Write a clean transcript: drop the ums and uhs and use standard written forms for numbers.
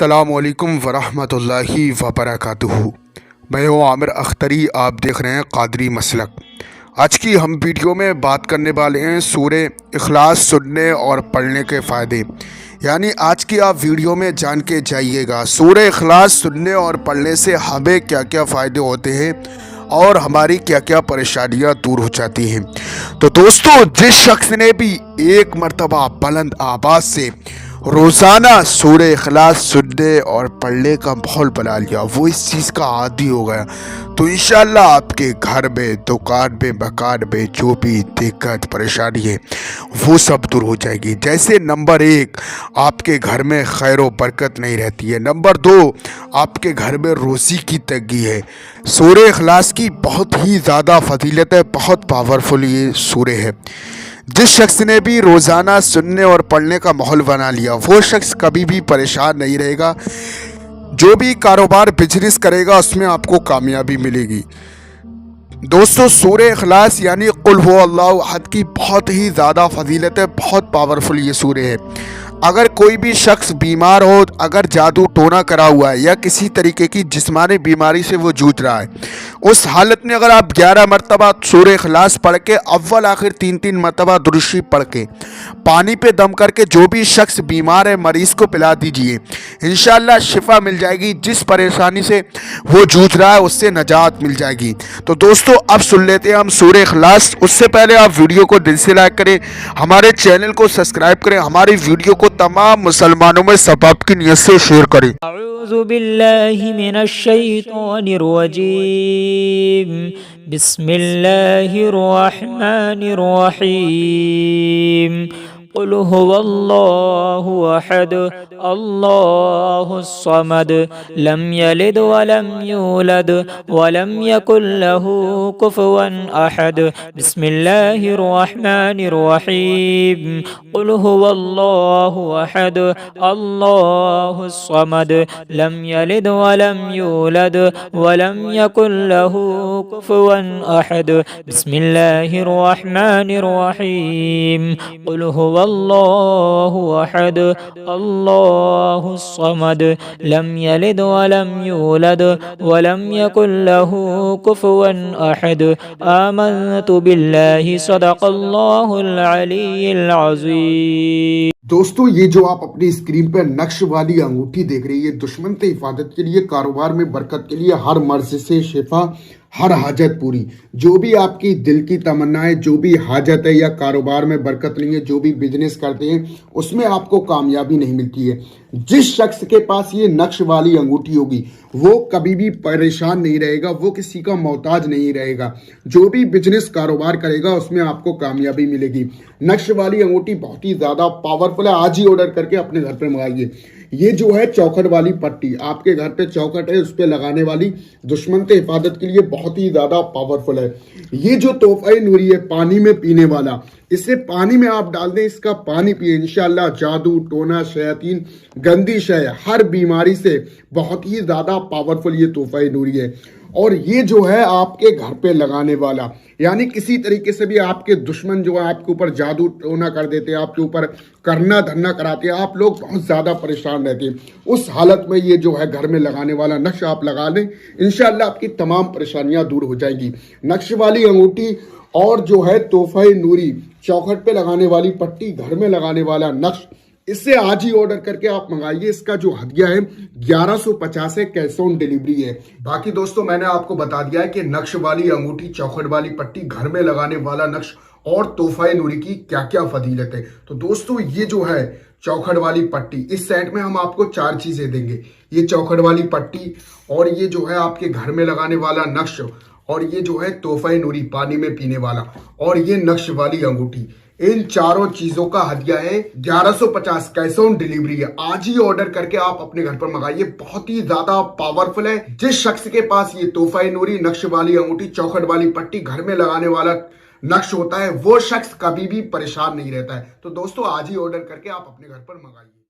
अस्सलामुअलैकुम वरहमतुल्लाहि वबरकातुहू। मैं हूँ आमिर अख्तरी, आप देख रहे हैं कादरी मसलक। आज की हम वीडियो में बात करने वाले हैं सूरे इखलास सुनने और पढ़ने के फ़ायदे। यानी आज की आप वीडियो में जान के जाइएगा सूरे इखलास सुनने और पढ़ने से हमें क्या क्या फ़ायदे होते हैं और हमारी क्या क्या परेशानियां दूर हो जाती हैं। तो दोस्तों, जिस शख्स ने भी एक मर्तबा बुलंद आवाज़ से रोज़ाना सूरे इखलास सुनने और पढ़ने का माहौल बना लिया, वो इस चीज़ का आदी हो गया, तो इंशाअल्लाह आपके घर में, दुकान में, मकान में जो भी दिक्कत परेशानी है वो सब दूर हो जाएगी। जैसे नंबर 1, आपके घर में खैर व बरकत नहीं रहती है। नंबर 2, आपके घर में रोज़ी की तंगी है। सूरे इखलास की बहुत ही ज़्यादा फजीलत है, बहुत पावरफुल ये सूरे है। जिस शख्स ने भी रोज़ाना सुनने और पढ़ने का माहौल बना लिया, वो शख्स कभी भी परेशान नहीं रहेगा। जो भी कारोबार बिजनेस करेगा उसमें आपको कामयाबी मिलेगी। दोस्तों, सूरे इखलास यानी कुल हु अल्लाहु अहद की बहुत ही ज़्यादा फजीलत है, बहुत पावरफुल ये सूरे है। अगर कोई भी शख्स बीमार हो, अगर जादू टोना करा हुआ है या किसी तरीके की जिस्मानी बीमारी से वो जूझ रहा है, उस हालत में अगर आप 11 मरतबा सूरे इखलास पढ़ के, अव्वल आखिर 3-3 मरतबा दुरूद शरीफ पढ़ के, पानी पे दम करके जो भी शख्स बीमार है मरीज़ को पिला दीजिए, इंशाअल्लाह शिफा मिल जाएगी। जिस परेशानी से वो जूझ रहा है उससे नजात मिल जाएगी। तो दोस्तों, अब सुन लेते हैं हम सूरे इखलास। उससे पहले आप वीडियो को दिल से लाइक करें, हमारे चैनल को सब्सक्राइब करें, हमारी वीडियो को तमाम मुसलमानों में सबाब की नियत से शेयर करें। अऊज़ु बिल्लाहि मिनश शैतानिर रजीम। बिस्मिल्लाहिर रहमानिर रहीम। कुल हुवल्लाहु अहद अल्लाहुस समद लम यलिद वलम यूलद वलम यकुल लहू कुफुवन अहद। बिस्मिल्लाहिर रहमानिर रहीम। कुल हुवल्लाहु अहद अल्लाहुस समद लम यलिद वलम यूलद वलम यकुल लहू कुफुवन अहद। बिस्मिल्लाहिर रहमानिर रहीम। कुल अल्लाहु अहद अल्लाहुस समद लम यलिद वलम यूलद वलम यकुल लहू कुफुवन अहद। आमनतु बिल्लाहि सदक़ल्लाहुल अलीयुल अज़ीम। दोस्तों, ये जो आप अपनी स्क्रीन पर नक्श वाली अंगूठी देख रही है, दुश्मन से हिफाजत के लिए, कारोबार में बरकत के लिए, हर मर्ज से शिफा, हर हाजत पूरी। जो भी आपकी दिल की तमन्ना है, जो भी हाजत है या कारोबार में बरकत नहीं है, जो भी बिजनेस करते हैं उसमें आपको कामयाबी नहीं मिलती है, जिस शख्स के पास ये नक्श वाली अंगूठी होगी वो कभी भी परेशान नहीं रहेगा, वो किसी का मोहताज नहीं रहेगा। जो भी बिजनेस कारोबार करेगा उसमें आपको कामयाबी मिलेगी। नक्श वाली अंगूठी बहुत ही ज़्यादा पावरफुल है, आज ही ऑर्डर करके अपने घर पर मंगाइए। ये जो है चौखट वाली पट्टी, आपके घर पे चौखट है उस पे लगाने वाली, दुश्मन से हिफाजत के लिए बहुत ही ज़्यादा पावरफुल है। ये जो तोहफा नूरी है पानी में पीने वाला, इसे पानी में आप डाल दें, इसका पानी पिए, इंशाअल्लाह जादू टोना शयातीन गंदी शय हर बीमारी से बहुत ही ज़्यादा पावरफुल ये तोहफा नूरी है। और ये जो है आपके घर पे लगाने वाला, यानी किसी तरीके से भी आपके दुश्मन जो है आपके ऊपर जादू टोना कर देते हैं, आपके ऊपर करना धरना कराते हैं, आप लोग बहुत ज़्यादा परेशान रहते हैं, उस हालत में ये जो है घर में लगाने वाला नक्श आप लगा लें, इंशाअल्लाह आपकी तमाम परेशानियां दूर हो जाएंगी। नक्श वाली अंगूठी और जो है तोहफा नूरी, चौखट पे लगाने वाली पट्टी, घर में लगाने वाला नक्श, इससे आज ही ऑर्डर करके आप मंगाइए। इसका जो हदिया है 1150 है, कैश ऑन डिलीवरी है। बाकी दोस्तों, मैंने आपको बता दिया है कि नक्श वाली अंगूठी, चौखट वाली पट्टी, घर में लगाने वाला नक्श और तोहफा नूरी की क्या क्या फजीलत है। तो दोस्तों, ये जो है चौखट वाली पट्टी, इस सेट में हम आपको 4 चीजें देंगे। ये चौखट वाली पट्टी, और ये जो है आपके घर में लगाने वाला नक्श, और ये जो है तोहफा नूरी पानी में पीने वाला, और ये नक्श वाली अंगूठी। इन चारों चीजों का हदिया है 1150, कैश ऑन डिलीवरी है। आज ही ऑर्डर करके आप अपने घर पर मंगाइए, बहुत ही ज्यादा पावरफुल है। जिस शख्स के पास ये तोहफा नूरी, नक्श वाली अंगूठी, चौखट वाली पट्टी, घर में लगाने वाला नक्श होता है, वो शख्स कभी भी परेशान नहीं रहता है। तो दोस्तों, आज ही ऑर्डर करके आप अपने घर पर मंगाइए।